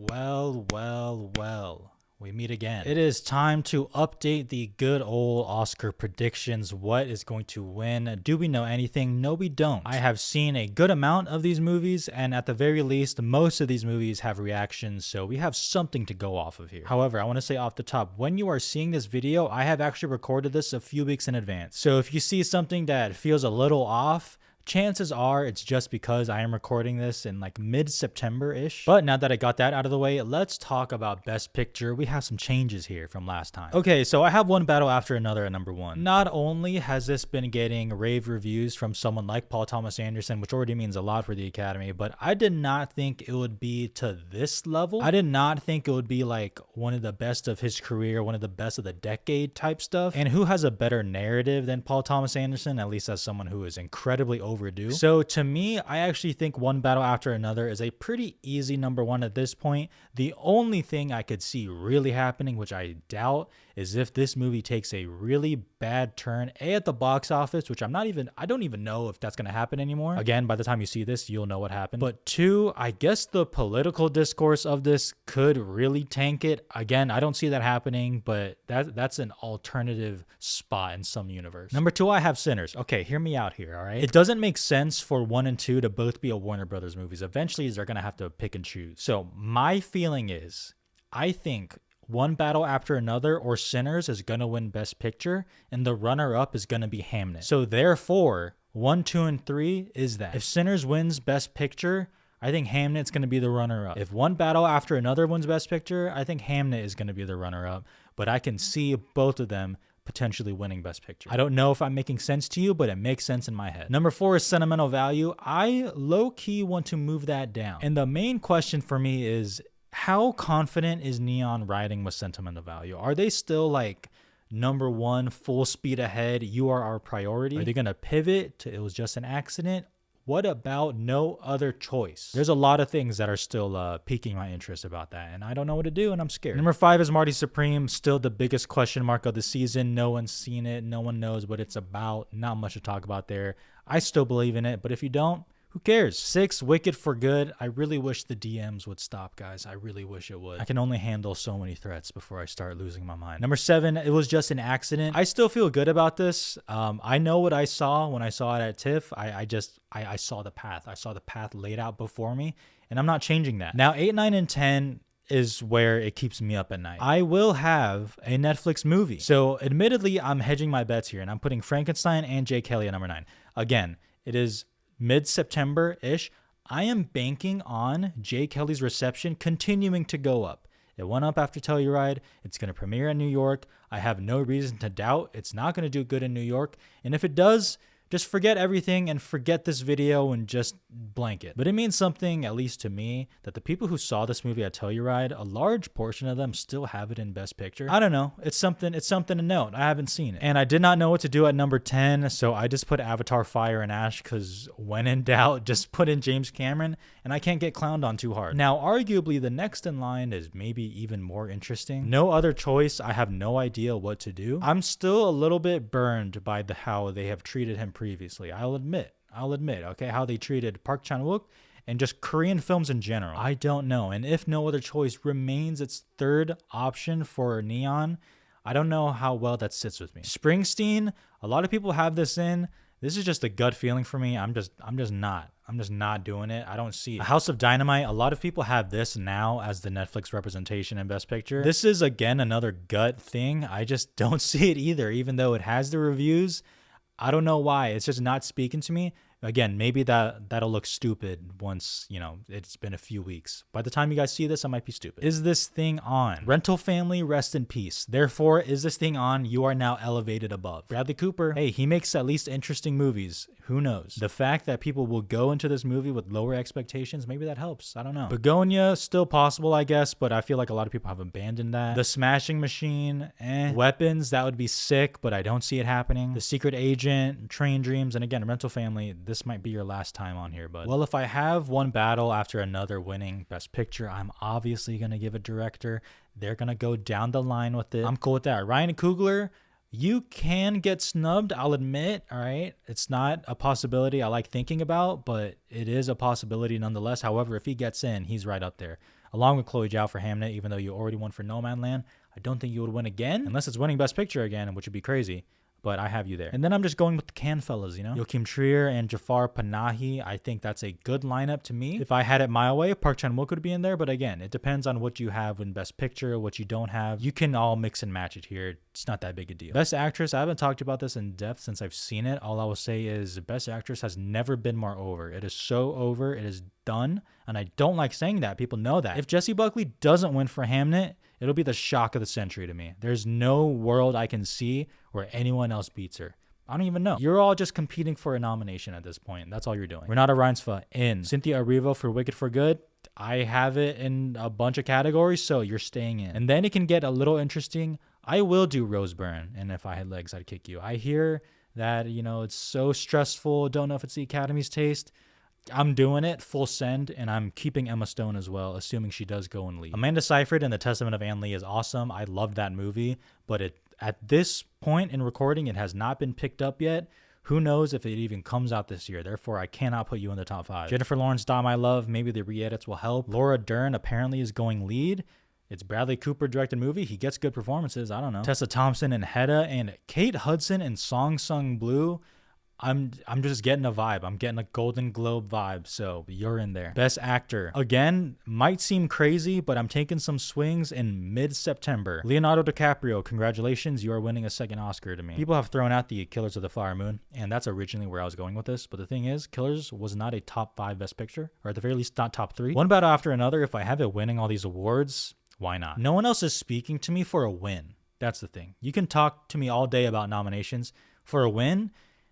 Well, we meet again. It is time to update the good old Oscar predictions. What is going to win? Do we know anything? No, we don't. I have seen a good amount of these movies, and at the very least, most of these movies have reactions, so we have something to go off of here. However, I want to say off the top, when you are seeing this video, I have actually recorded this a few weeks in advance. So if you see something that feels a little off, chances are it's just because I am recording this in like mid-September-ish. But now that I got that out of the way, let's talk about Best Picture. We have some changes here from last time. Okay, so I have One Battle After Another at number 1. Not only has this been getting rave reviews from someone like Paul Thomas Anderson, which already means a lot for the Academy, but I did not think it would be to this level. I did not think it would be like one of the best of his career, one of the best of the decade type stuff. And who has a better narrative than Paul Thomas Anderson, at least as someone who is incredibly overdue. So to me, I actually think One Battle After Another is a pretty easy number 1 at this point. The only thing I could see really happening, which I doubt, is if this movie takes a really bad turn, A, at the box office, which I don't even know if that's going to happen anymore. Again, by the time you see this, you'll know what happened. But 2, I guess the political discourse of this could really tank it. Again, I don't see that happening, but that's an alternative spot in some universe. Number 2, I have Sinners. Okay, hear me out here, all right? It doesn't make sense for 1 and 2 to both be a Warner Brothers movies. Eventually, they're going to have to pick and choose. So my feeling is, I think One Battle After Another or Sinners is going to win Best Picture, and the runner-up is going to be Hamnet. So therefore, 1, 2, and 3 is that. If Sinners wins Best Picture, I think Hamnet's going to be the runner-up. If One Battle After Another wins Best Picture, I think Hamnet is going to be the runner-up. But I can see both of them potentially winning Best Picture. I don't know if I'm making sense to you, but it makes sense in my head. Number 4 is Sentimental Value. I low-key want to move that down. And the main question for me is, how confident is Neon riding with Sentimental Value? Are they still like number 1, full speed ahead, you are our priority? Are they going to pivot to it was just an accident? What about No Other Choice? There's a lot of things that are still piquing my interest about that, and I don't know what to do, and I'm scared. Number 5 is Marty Supreme, still the biggest question mark of the season. No one's seen it. No one knows what it's about. Not much to talk about there. I still believe in it, but if you don't, who cares? 6, Wicked for Good. I really wish the DMs would stop, guys. I really wish it would. I can only handle so many threats before I start losing my mind. Number 7, It Was Just an Accident. I still feel good about this. I know what I saw when I saw it at TIFF. I saw the path. I saw the path laid out before me, and I'm not changing that. Now, 8, 9, and 10 is where it keeps me up at night. I will have a Netflix movie. So admittedly, I'm hedging my bets here, and I'm putting Frankenstein and Jay Kelly at number 9. Again, it is mid-September-ish. I am banking on Jay Kelly's reception continuing to go up. It went up after Telluride. It's going to premiere in New York. I have no reason to doubt it's not going to do good in New York. And if it does, just forget everything and forget this video and just blank it. But it means something, at least to me, that the people who saw this movie at Telluride, a large portion of them still have it in Best Picture. I don't know. It's something to note. I haven't seen it. And I did not know what to do at number 10, so I just put Avatar Fire and Ash because when in doubt, just put in James Cameron, and I can't get clowned on too hard. Now, arguably, the next in line is maybe even more interesting. No Other Choice. I have no idea what to do. I'm still a little bit burned by how they have treated him previously. I'll admit, okay, how they treated Park Chan-wook and just Korean films in general. I don't know. And if No Other Choice remains its 3rd option for Neon, I don't know how well that sits with me. Springsteen, a lot of people have this in. This is just a gut feeling for me. I'm just not doing it. I don't see it. House of Dynamite, a lot of people have this now as the Netflix representation in Best Picture. This is, again, another gut thing. I just don't see it either, even though it has the reviews. I don't know why. It's just not speaking to me. Again, maybe that'll look stupid once, it's been a few weeks. By the time you guys see this, I might be stupid. Is this thing on? Rental Family, rest in peace. Therefore, is this thing on? You are now elevated above. Bradley Cooper, hey, he makes at least interesting movies. Who knows? The fact that people will go into this movie with lower expectations, maybe that helps. I don't know. Begonia, still possible, I guess, but I feel like a lot of people have abandoned that. The Smashing Machine, Weapons, that would be sick, but I don't see it happening. The Secret Agent, Train Dreams, and again, Rental Family, this might be your last time on here, but well, if I have One Battle After Another winning Best Picture, I'm obviously going to give a director. They're going to go down the line with it. I'm cool with that. Ryan Coogler, you can get snubbed, I'll admit, all right? It's not a possibility I like thinking about, but it is a possibility nonetheless. However, if he gets in, he's right up there. along with Chloe Zhao for Hamnet, even though you already won for Nomadland. I don't think you would win again, unless it's winning Best Picture again, which would be crazy. But I have you there. And then I'm just going with the Cannes fellas, you know? Joachim Trier and Jafar Panahi. I think that's a good lineup to me. If I had it my way, Park Chan-wook would be in there. But again, it depends on what you have in Best Picture, what you don't have. You can all mix and match it here. It's not that big a deal. Best Actress, I haven't talked about this in depth since I've seen it. All I will say is Best Actress has never been more over. It is so over. It is done. And I don't like saying that. People know that. If Jessie Buckley doesn't win for Hamnet, it'll be the shock of the century to me. There's no world I can see where anyone else beats her. I don't even know. You're all just competing for a nomination at this point. That's all you're doing. Renata Reinsva in. Cynthia Erivo for Wicked for Good. I have it in a bunch of categories, so you're staying in. And then it can get a little interesting. I will do Rose Byrne, and If I Had Legs, I'd Kick You. I hear that, it's so stressful. Don't know if it's the Academy's taste. I'm doing it full send, and I'm keeping Emma Stone as well, assuming she does go and lead. Amanda Seyfried in The Testament of Anne Lee is awesome. I loved that movie, but at this point in recording, it has not been picked up yet. Who knows if it even comes out this year? Therefore, I cannot put you in the top 5. Jennifer Lawrence, Die My Love. Maybe the re-edits will help. Laura Dern apparently is going lead. It's Bradley Cooper directed movie. He gets good performances. I don't know. Tessa Thompson in Hedda, and Kate Hudson in Song Sung Blue. I'm just getting a vibe. I'm getting a Golden Globe vibe, so you're in there. Best Actor. Again, might seem crazy, but I'm taking some swings in mid-September. Leonardo DiCaprio, congratulations. You are winning a second Oscar to me. People have thrown out the Killers of the Flower Moon, and that's originally where I was going with this, but the thing is, Killers was not a top 5 Best Picture, or at the very least not top 3. One battle after another, if I have it winning all these awards, why not? No one else is speaking to me for a win. That's the thing. You can talk to me all day about nominations. For a win,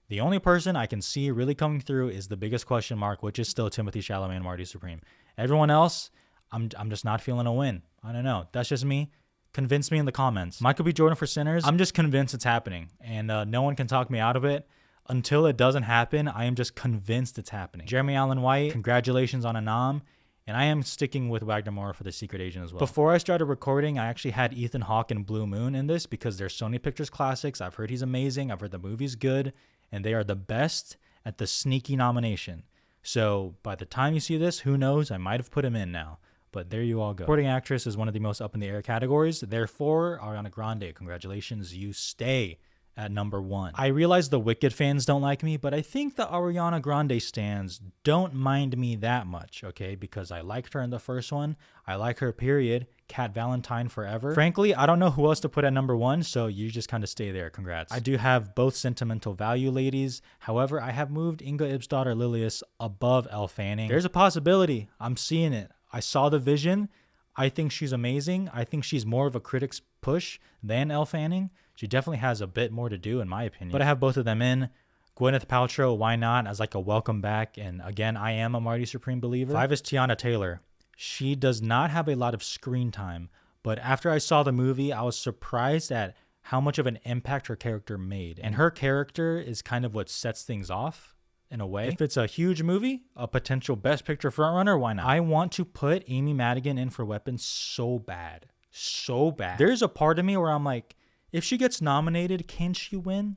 the only person I can see really coming through is the biggest question mark, which is still Timothée Chalamet and Marty Supreme. Everyone else, I'm just not feeling a win. I don't know. That's just me. Convince me in the comments. Michael B. Jordan for Sinners, I'm just convinced it's happening. And no one can talk me out of it. Until it doesn't happen, I am just convinced it's happening. Jeremy Allen White, congratulations on a nom. And I am sticking with Wagner Moura for The Secret Agent as well. Before I started recording, I actually had Ethan Hawke and Blue Moon in this because they're Sony Pictures classics. I've heard he's amazing. I've heard the movie's good. And they are the best at the sneaky nomination. So by the time you see this, who knows? I might have put him in now. But there you all go. Supporting Actress is one of the most up-in-the-air categories. Therefore, Ariana Grande, congratulations. You stay at number 1. I realize the Wicked fans don't like me, but I think the Ariana Grande stans don't mind me that much, okay? Because I liked her in the first one. I like her, period. Cat Valentine forever. Frankly, I don't know who else to put at number 1, so you just kind of stay there. Congrats. I do have both sentimental value ladies. However, I have moved Inga Ibsdottir Lilius above Elle Fanning. There's a possibility. I'm seeing it. I saw the vision. I think she's amazing. I think she's more of a critic's push than Elle Fanning. She definitely has a bit more to do, in my opinion. But I have both of them in. Gwyneth Paltrow, why not? As like a welcome back. And again, I am a Marty Supreme believer. 5 is Tiana Taylor. She does not have a lot of screen time. But after I saw the movie, I was surprised at how much of an impact her character made. And her character is kind of what sets things off in a way. If it's a huge movie, a potential Best Picture frontrunner, why not? I want to put Amy Madigan in for Weapons so bad. So bad. There's a part of me where I'm like, if she gets nominated, can she win?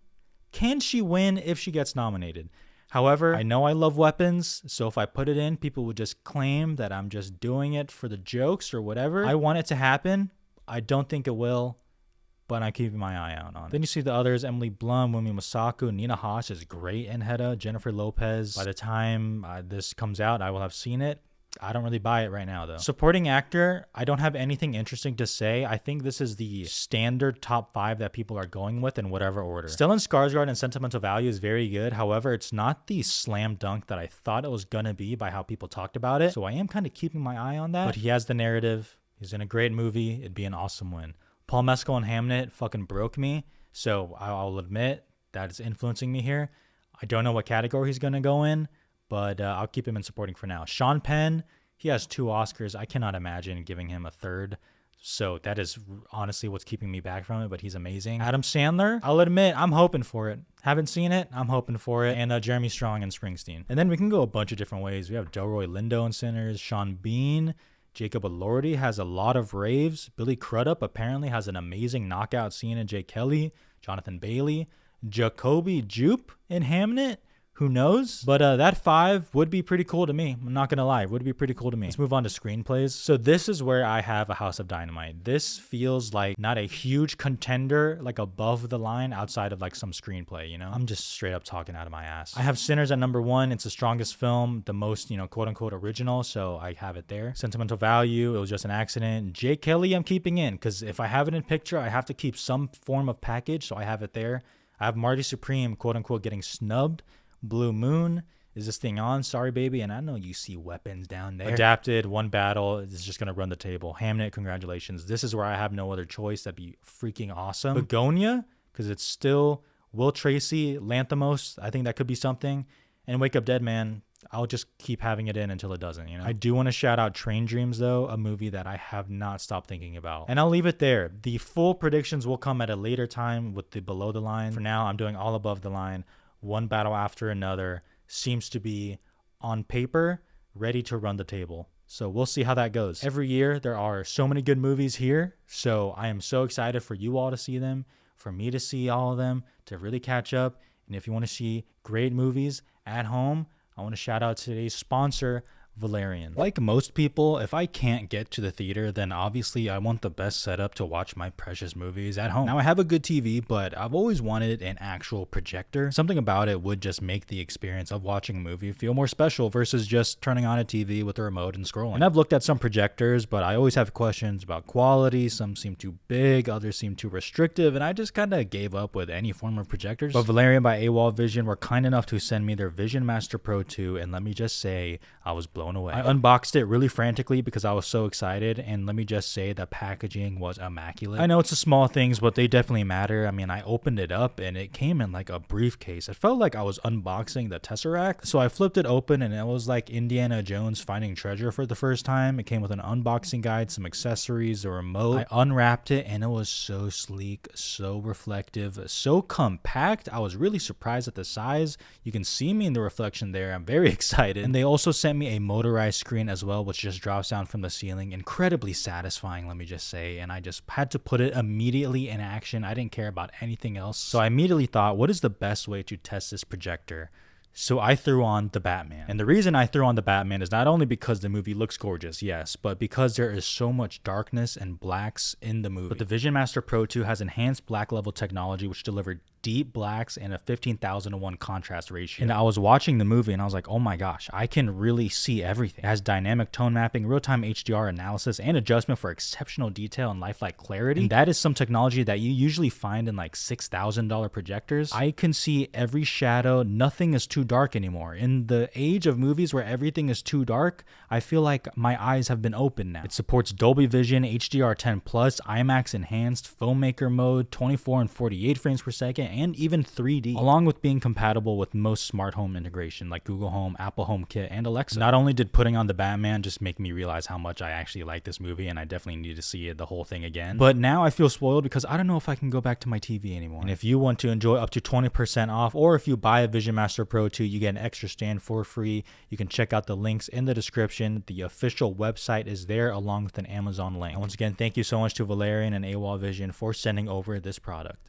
Can she win if she gets nominated? However, I know I love Weapons, so if I put it in, people would just claim that I'm just doing it for the jokes or whatever. I want it to happen. I don't think it will, but I'm keeping my eye out on it. Then you see the others, Emily Blunt, Wunmi Mosaku, Nina Hosh is great in Hedda, Jennifer Lopez. By the time this comes out, I will have seen it. I don't really buy it right now, though. Supporting actor, I don't have anything interesting to say. I think this is the standard top 5 that people are going with in whatever order. Stellan Skarsgård in Sentimental Value is very good. However, it's not the slam dunk that I thought it was going to be by how people talked about it. So I am kind of keeping my eye on that. But he has the narrative. He's in a great movie. It'd be an awesome win. Paul Mescal in Hamnet fucking broke me. So I'll admit that it's influencing me here. I don't know what category he's going to go in, but I'll keep him in supporting for now. Sean Penn, he has 2 Oscars. I cannot imagine giving him a 3rd. So that is honestly what's keeping me back from it, but he's amazing. Adam Sandler, I'll admit, I'm hoping for it. Haven't seen it, I'm hoping for it. And Jeremy Strong and Springsteen. And then we can go a bunch of different ways. We have Delroy Lindo in Sinners, Sean Bean, Jacob Elordi has a lot of raves. Billy Crudup apparently has an amazing knockout scene in Jay Kelly, Jonathan Bailey, Jacoby Jupe in Hamnet. Who knows? But that 5 would be pretty cool to me. I'm not gonna lie, it would be pretty cool to me. Let's move on to screenplays. So this is where I have A House of Dynamite. This feels like not a huge contender, like above the line outside of like some screenplay, you know? I'm just straight up talking out of my ass. I have Sinners at number 1. It's the strongest film, the most, you know, quote unquote original. So I have it there. Sentimental Value, it was just an accident. Jake Kelly, I'm keeping in because if I have it in picture, I have to keep some form of package. So I have it there. I have Marty Supreme, quote unquote, getting snubbed. Blue Moon, is this thing on? Sorry, baby. And I know you see weapons down there. Adapted, One Battle is just going to run the table. Hamnet, congratulations. This is where I have no other choice. That'd be freaking awesome. Begonia, because it's still Will Tracy, Lanthimos. I think that could be something. And Wake Up Dead Man, I'll just keep having it in until it doesn't, you know? I do want to shout out Train Dreams, though, a movie that I have not stopped thinking about. And I'll leave it there. The full predictions will come at a later time with the below the line. For now, I'm doing all above the line. One battle after another seems to be, on paper, ready to run the table. So we'll see how that goes. Every year, there are so many good movies here. So I am so excited for you all to see them, for me to see all of them, to really catch up. And if you want to see great movies at home, I want to shout out today's sponsor, Valerian. Like most people, if I can't get to the theater, then obviously I want the best setup to watch my precious movies at home. Now I have a good TV, but I've always wanted an actual projector. Something about it would just make the experience of watching a movie feel more special versus just turning on a TV with a remote and scrolling. And I've looked at some projectors, but I always have questions about quality. Some seem too big, others seem too restrictive, and I just kind of gave up with any form of projectors. But Valerian by AWOL Vision were kind enough to send me their Vision Master Pro 2, and let me just say, I was blown away. I unboxed it really frantically because I was so excited, and let me just say the packaging was immaculate. I know it's the small things, but they definitely matter. I mean, I opened it up and it came in like a briefcase. It felt like I was unboxing the Tesseract. So I flipped it open and it was like Indiana Jones finding treasure for the first time. It came with an unboxing guide, some accessories, a remote. I unwrapped it and it was so sleek, so reflective, so compact. I was really surprised at the size. You can see me in the reflection there. I'm very excited. And they also sent me a motorized screen as well, which just drops down from the ceiling. Incredibly satisfying, let me just say. And I just had to put it immediately in action. I didn't care about anything else. So I immediately thought, what is the best way to test this projector? So I threw on The Batman. And the reason I threw on The Batman is not only because the movie looks gorgeous, yes, but because there is so much darkness and blacks in the movie. But the Vision Master Pro 2 has enhanced black level technology, which delivered deep blacks and a 15,000:1 contrast ratio. And I was watching the movie and I was like, oh my gosh, I can really see everything. It has dynamic tone mapping, real-time HDR analysis, and adjustment for exceptional detail and lifelike clarity. And that is some technology that you usually find in like $6,000 projectors. I can see every shadow. Nothing is too dark anymore. In the age of movies where everything is too dark, I feel like my eyes have been opened now. It supports Dolby Vision, HDR10+, IMAX enhanced, filmmaker mode, 24 and 48 frames per second, and even 3D, along with being compatible with most smart home integration like Google Home, Apple HomeKit, and Alexa. Not only did putting on The Batman just make me realize how much I actually like this movie, and I definitely need to see it, the whole thing again, but now I feel spoiled because I don't know if I can go back to my TV anymore. And if you want to enjoy up to 20% off, or if you buy a Vision Master Pro 2, you get an extra stand for free. You can check out the links in the description. The official website is there along with an Amazon link. And once again, thank you so much to Valerian and AWOL Vision for sending over this product.